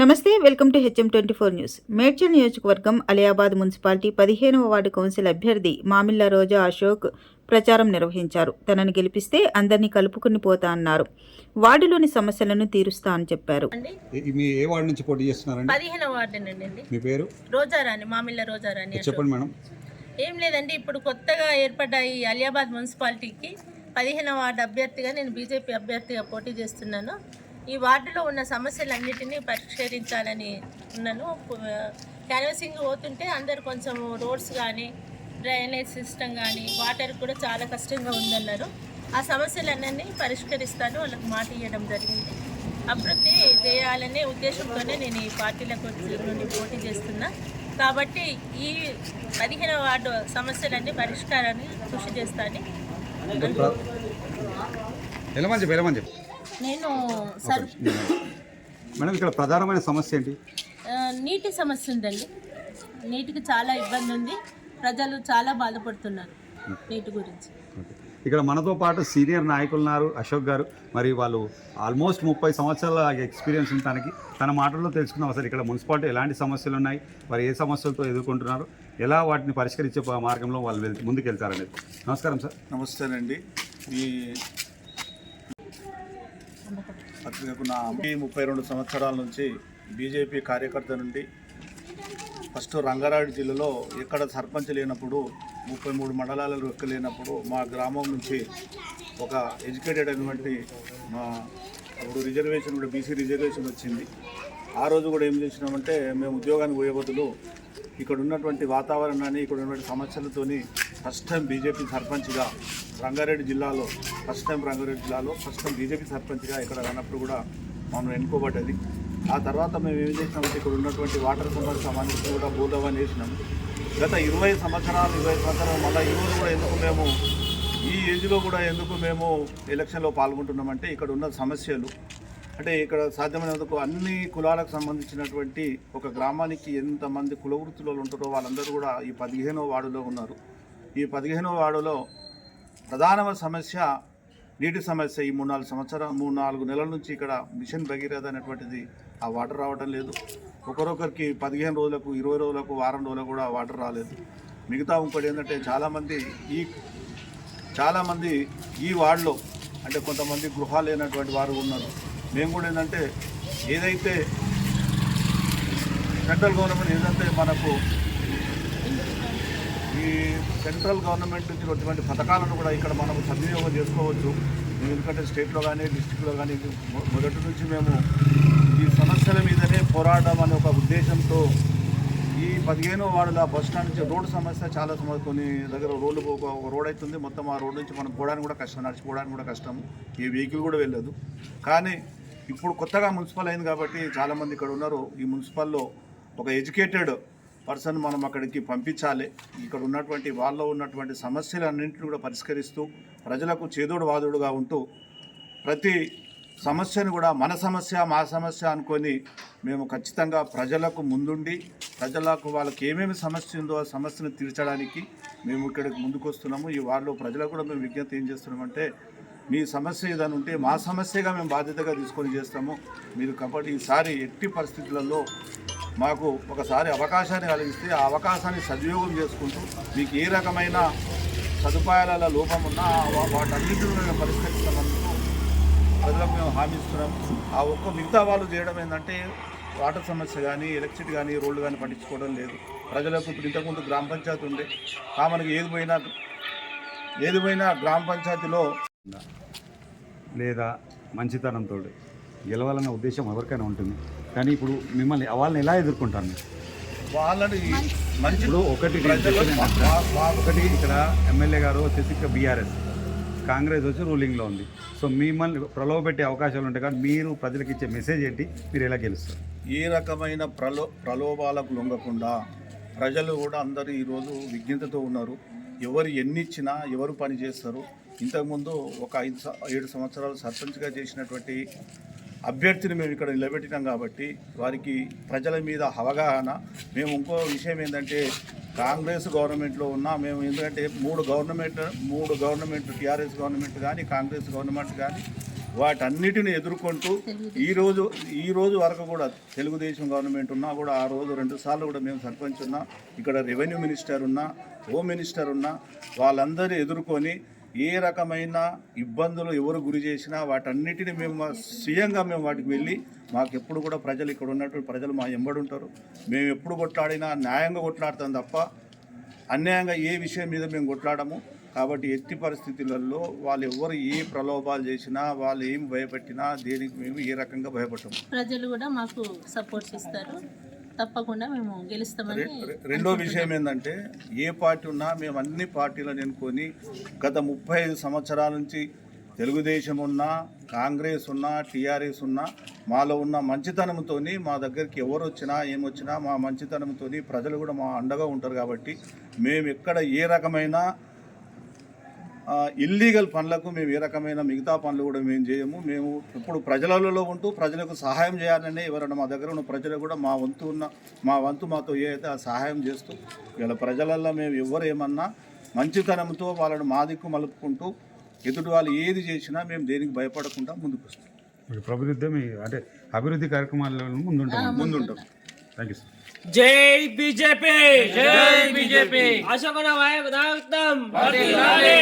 నమస్తే, welcome to HM24 news. Medchal నియోజకవర్గం Aliabad municipality 15వ వార్డు కౌన్సిల్ అభ్యర్థి మామిళ్ళ రోజా అశోక్ ప్రచారం నిర్వహించారు. తనని గెలిపిస్తే అందరినీ కలుపుకుని పోతా అన్నారు. వార్డులోని సమస్యలను తీరుస్తా అని చెప్పారు. మీ ఏ వార్డు నుంచి పోటీ చేస్తున్నారండి? 15వ వార్డునండి. మీ పేరు? రోజారాణి, మామిళ్ళ రోజారాణి. చెప్పండి మేడం. ఏం లేదండి, ఇప్పుడు కొత్తగా ఏర్పడ్డ ఈ అలియాబాద్ మున్సిపాలిటీకి 15వ వార్డు అభ్యర్థిగా నేను బీజేపీ అభ్యర్థిగా పోటీ చేస్తున్నాను. ఈ వార్డులో ఉన్న సమస్యలన్నిటినీ పరిష్కరించాలని ఉన్నాను. క్యాన్వాసింగ్ పోతుంటే అందరు కొంచెం రోడ్స్ కానీ డ్రైనేజ్ సిస్టమ్ కానీ వాటర్ కూడా చాలా కష్టంగా ఉందన్నారు. ఆ సమస్యలన్నీ పరిష్కరిస్తాను వాళ్ళకి మాట ఇవ్వడం జరిగింది. అభివృద్ధి చేయాలనే ఉద్దేశంతోనే నేను ఈ పార్టీలకు నుండి పోటీ చేస్తున్నా. కాబట్టి ఈ 15వ వార్డు సమస్యలన్నీ పరిష్కారాన్ని కృషి చేస్తాను. నేను మేడం, ఇక్కడ ప్రధానమైన సమస్య ఏంటి? నీటి సమస్య ఉందండి. నీటికి చాలా ఇబ్బంది ఉంది. ప్రజలు చాలా బాధపడుతున్నారు నీటి గురించి. ఇక్కడ మనతో పాటు సీనియర్ నాయకులు ఉన్నారు, అశోక్ గారు. మరి వాళ్ళు ఆల్మోస్ట్ 30 సంవత్సరాల ఎక్స్పీరియన్స్ ఉంది తనకి. తన మాటల్లో తెలుసుకుందాం అసలు ఇక్కడ మున్సిపాలిటీ ఎలాంటి సమస్యలు ఉన్నాయి, మరి ఏ సమస్యలతో ఎదుర్కొంటున్నారు, ఎలా వాటిని పరిష్కరించే మార్గంలో వాళ్ళు ముందుకెళ్తారనేది. నమస్కారం సార్. నమస్తేనండి. ఈ పత్రికకు నా 32 సంవత్సరాల నుంచి బీజేపీ కార్యకర్త నుండి ఫస్ట్ రంగారెడ్డి జిల్లాలో ఎక్కడ సర్పంచ్ లేనప్పుడు 33 మండలాలలో ఎక్కలేనప్పుడు మా గ్రామం నుంచి ఒక ఎడ్యుకేటెడ్ అయినటువంటి మా అప్పుడు రిజర్వేషన్ కూడా బీసీ రిజర్వేషన్ వచ్చింది. ఆ రోజు కూడా ఏం చేసినామంటే మేము ఉద్యోగానికి పోయే బదులు ఇక్కడ ఉన్నటువంటి వాతావరణాన్ని, ఇక్కడ ఉన్నటువంటి సమస్యలతోని ఫస్ట్ టైం బీజేపీ సర్పంచ్గా రంగారెడ్డి జిల్లాలో ఫస్ట్ టైం బీజేపీ సర్పంచ్గా ఇక్కడ రానప్పుడు కూడా మనం ఎన్నుకోబడ్డది. ఆ తర్వాత మేము ఏం చేసినామంటే ఇక్కడ ఉన్నటువంటి వాటర్ సంబంధించి కూడా భూదవాన్ని వేసినాము. గత 20 సంవత్సరాలు మళ్ళీ ఈరోజు కూడా ఎందుకు మేము ఈ ఏజ్లో కూడా ఎందుకు మేము ఎలక్షన్లో పాల్గొంటున్నామంటే ఇక్కడ ఉన్న సమస్యలు అంటే ఇక్కడ సాధ్యమైనందుకు అన్ని కులాలకు సంబంధించినటువంటి ఒక గ్రామానికి ఎంతమంది కుల వృత్తులు ఉంటారో వాళ్ళందరూ కూడా ఈ 15వ వార్డులో ఉన్నారు. ఈ 15వ వార్డులో ప్రధానమైన సమస్య నీటి సమస్య. ఈ 3-4 నెలల నుంచి ఇక్కడ మిషన్ భగీరథ అనేటువంటిది ఆ వాటర్ రావడం లేదు. ఒకరొకరికి 15 రోజులకు, 20 రోజులకు, వారం రోజులకు కూడా వాటర్ రాలేదు. మిగతా ఇంకోటి ఏంటంటే చాలామంది ఈ వార్డులో అంటే కొంతమంది గృహాలు లేనటువంటి వారు ఉన్నారు. మేము కూడా ఏంటంటే ఏదైతే సెంట్రల్ గవర్నమెంట్ ఏదైతే మనకు ఈ సెంట్రల్ గవర్నమెంట్ నుంచి ఉన్నటువంటి పథకాలను కూడా ఇక్కడ మనం సద్వినియోగం చేసుకోవచ్చు. ఎందుకంటే స్టేట్లో కానీ డిస్ట్రిక్ట్లో కానీ మొదటి నుంచి మేము ఈ సమస్యల మీదనే పోరాడడం అనే ఒక ఉద్దేశంతో ఈ 15వ వార్డుల బస్ స్టాండ్ నుంచి రోడ్డు సమస్య చాలా కొన్ని దగ్గర ఒక రోడ్ అవుతుంది. మొత్తం ఆ రోడ్ నుంచి మనం పోవడానికి కూడా కష్టం, నడిచిపోవడానికి కూడా కష్టం, ఈ వెహికల్ కూడా వెళ్ళదు. కానీ ఇప్పుడు కొత్తగా మున్సిపల్ అయింది కాబట్టి చాలామంది ఇక్కడ ఉన్నారు. ఈ మున్సిపల్లో ఒక ఎడ్యుకేటెడ్ పర్సన్ మనం అక్కడికి పంపించాలి. ఇక్కడ ఉన్నటువంటి వాళ్ళలో ఉన్నటువంటి సమస్యలన్నింటినీ కూడా పరిష్కరిస్తూ ప్రజలకు చేదోడు వాదోడుగా ఉంటూ ప్రతి సమస్యను కూడా మన సమస్య మా సమస్య అనుకొని మేము ఖచ్చితంగా ప్రజలకు ముందుండి ప్రజలకు వాళ్ళకి ఏమేమి సమస్య ఉందో ఆ సమస్యను తీర్చడానికి మేము ఇక్కడికి ముందుకు వస్తున్నాము. ఈ వార్డులో ప్రజలకు కూడా మేము విజ్ఞప్తి ఏం చేస్తున్నామంటే మీ సమస్య ఏదైనా ఉంటే మా సమస్యగా మేము బాధ్యతగా తీసుకొని చేస్తాము. మీరు కాబట్టి ఈసారి ఎట్టి పరిస్థితులలో మాకు ఒకసారి అవకాశాన్ని కలిగిస్తే ఆ అవకాశాన్ని సద్వినియోగం చేసుకుంటూ మీకు ఏ రకమైన సదుపాయాల లోపం ఉన్నా వాటన్నింటినీ మేము పరిష్కరిస్తామని ప్రజలకు మేము హామీ ఇస్తున్నాం. ఆ ఒక్క మిగతా వాళ్ళు చేయడం ఏంటంటే వాటర్ సమస్య కానీ, ఎలక్ట్రిసిటీ కానీ, రోడ్లు కానీ పట్టించుకోవడం లేదు. ప్రజలకు ఇప్పుడు ఇంతకుముందు గ్రామ పంచాయతీ ఉండే మనకి ఏది పోయినా గ్రామ పంచాయతీలో లేదా మంచితనంతో గెలవాలన్న ఉద్దేశం ఎవరికైనా ఉంటుంది. కానీ ఇప్పుడు వాళ్ళని ఎలా ఎదుర్కొంటాను? వాళ్ళని ఇప్పుడు ఒకటి ఇక్కడ ఎమ్మెల్యే గారు వచ్చేసి బీఆర్ఎస్, కాంగ్రెస్ వచ్చి రూలింగ్లో ఉంది. సో మిమ్మల్ని ప్రలోభపెట్టే అవకాశాలు ఉంటాయి. కానీ మీరు ప్రజలకు ఇచ్చే మెసేజ్ ఏంటి? మీరు ఎలా గెలుస్తారు? ఏ రకమైన ప్రలోభాలకు లొంగకుండా ప్రజలు కూడా అందరూ ఈరోజు విజ్ఞతతో ఉన్నారు. ఎవరు ఎన్ని ఇచ్చినా ఎవరు పని చేస్తారు. ఇంతకుముందు ఒక 5-7 సంవత్సరాలు సర్పంచ్గా చేసినటువంటి అభ్యర్థిని మేము ఇక్కడ నిలబెట్టినాం కాబట్టి వారికి ప్రజల మీద అవగాహన. మేము ఇంకో విషయం ఏంటంటే కాంగ్రెస్ గవర్నమెంట్లో ఉన్నా మేము ఎందుకంటే మూడు గవర్నమెంట్ టీఆర్ఎస్ గవర్నమెంట్ కానీ కాంగ్రెస్ గవర్నమెంట్ కానీ వాటన్నిటిని ఎదుర్కొంటూ ఈ రోజు వరకు కూడా తెలుగుదేశం గవర్నమెంట్ ఉన్నా కూడా ఆ రోజు 2 సార్లు కూడా మేము సర్పంచ్ ఉన్నా, ఇక్కడ రెవెన్యూ మినిస్టర్ ఉన్నా, హోమ్ మినిస్టర్ ఉన్నా, వాళ్ళందరూ ఎదుర్కొని ఏ రకమైన ఇబ్బందులు ఎవరు గురి చేసినా వాటన్నిటిని మేము స్వయంగా మేము వాటికి వెళ్ళి మాకు ఎప్పుడు కూడా ప్రజలు ఇక్కడ ఉన్నటువంటి ప్రజలు మా ఎంబడి ఉంటారు. మేము ఎప్పుడు కొట్లాడినా న్యాయంగా కొట్లాడతాం తప్ప అన్యాయంగా ఏ విషయం మీద మేము కొట్లాడము. కాబట్టి ఎట్టి పరిస్థితులలో వాళ్ళు ఎవరు ఏ ప్రలోభాలు చేసినా, వాళ్ళు ఏం భయపెట్టినా దేనికి మేము ఏ రకంగా భయపడము. ప్రజలు కూడా మాకు సపోర్ట్స్ ఇస్తారు, తప్పకుండా మేము గెలుస్తామని. రెండో విషయం ఏంటంటే ఏ పార్టీ ఉన్నా మేము అన్ని పార్టీలను ఎన్నుకొని గత 35 సంవత్సరాల నుంచి తెలుగుదేశం ఉన్నా, కాంగ్రెస్ ఉన్నా, టీఆర్ఎస్ ఉన్నా మాలో ఉన్న మంచితనంతో మా దగ్గరికి ఎవరు వచ్చినా ఏమొచ్చినా మా మంచితనంతో ప్రజలు కూడా మా అండగా ఉంటారు. కాబట్టి మేము ఎక్కడ ఏ రకమైన ఇల్లీగల్ పనులకు మేము ఏ రకమైన మిగతా పనులు కూడా మేము చేయము. మేము ఇప్పుడు ప్రజలలో ఉంటూ ప్రజలకు సహాయం చేయాలని ఎవరైనా మా దగ్గర ఉన్న ప్రజలు కూడా మా వంతు మాతో ఏదైతే ఆ సహాయం చేస్తూ ఇలా ప్రజలలో మేము ఎవరు ఏమన్నా మంచితనంతో వాళ్ళని మా దిక్కు మలుపుకుంటూ ఎదుటి వాళ్ళు ఏది చేసినా మేము దేనికి భయపడకుండా ముందుకు వస్తాం. ప్రభుత్వం అంటే అభివృద్ధి కార్యక్రమాల్లో ముందుంటాం. Thank you sir. జై బీజేపీ, జై బీజేపీ. అశోక్ నాయకత్వం వర్ధిల్లాలి.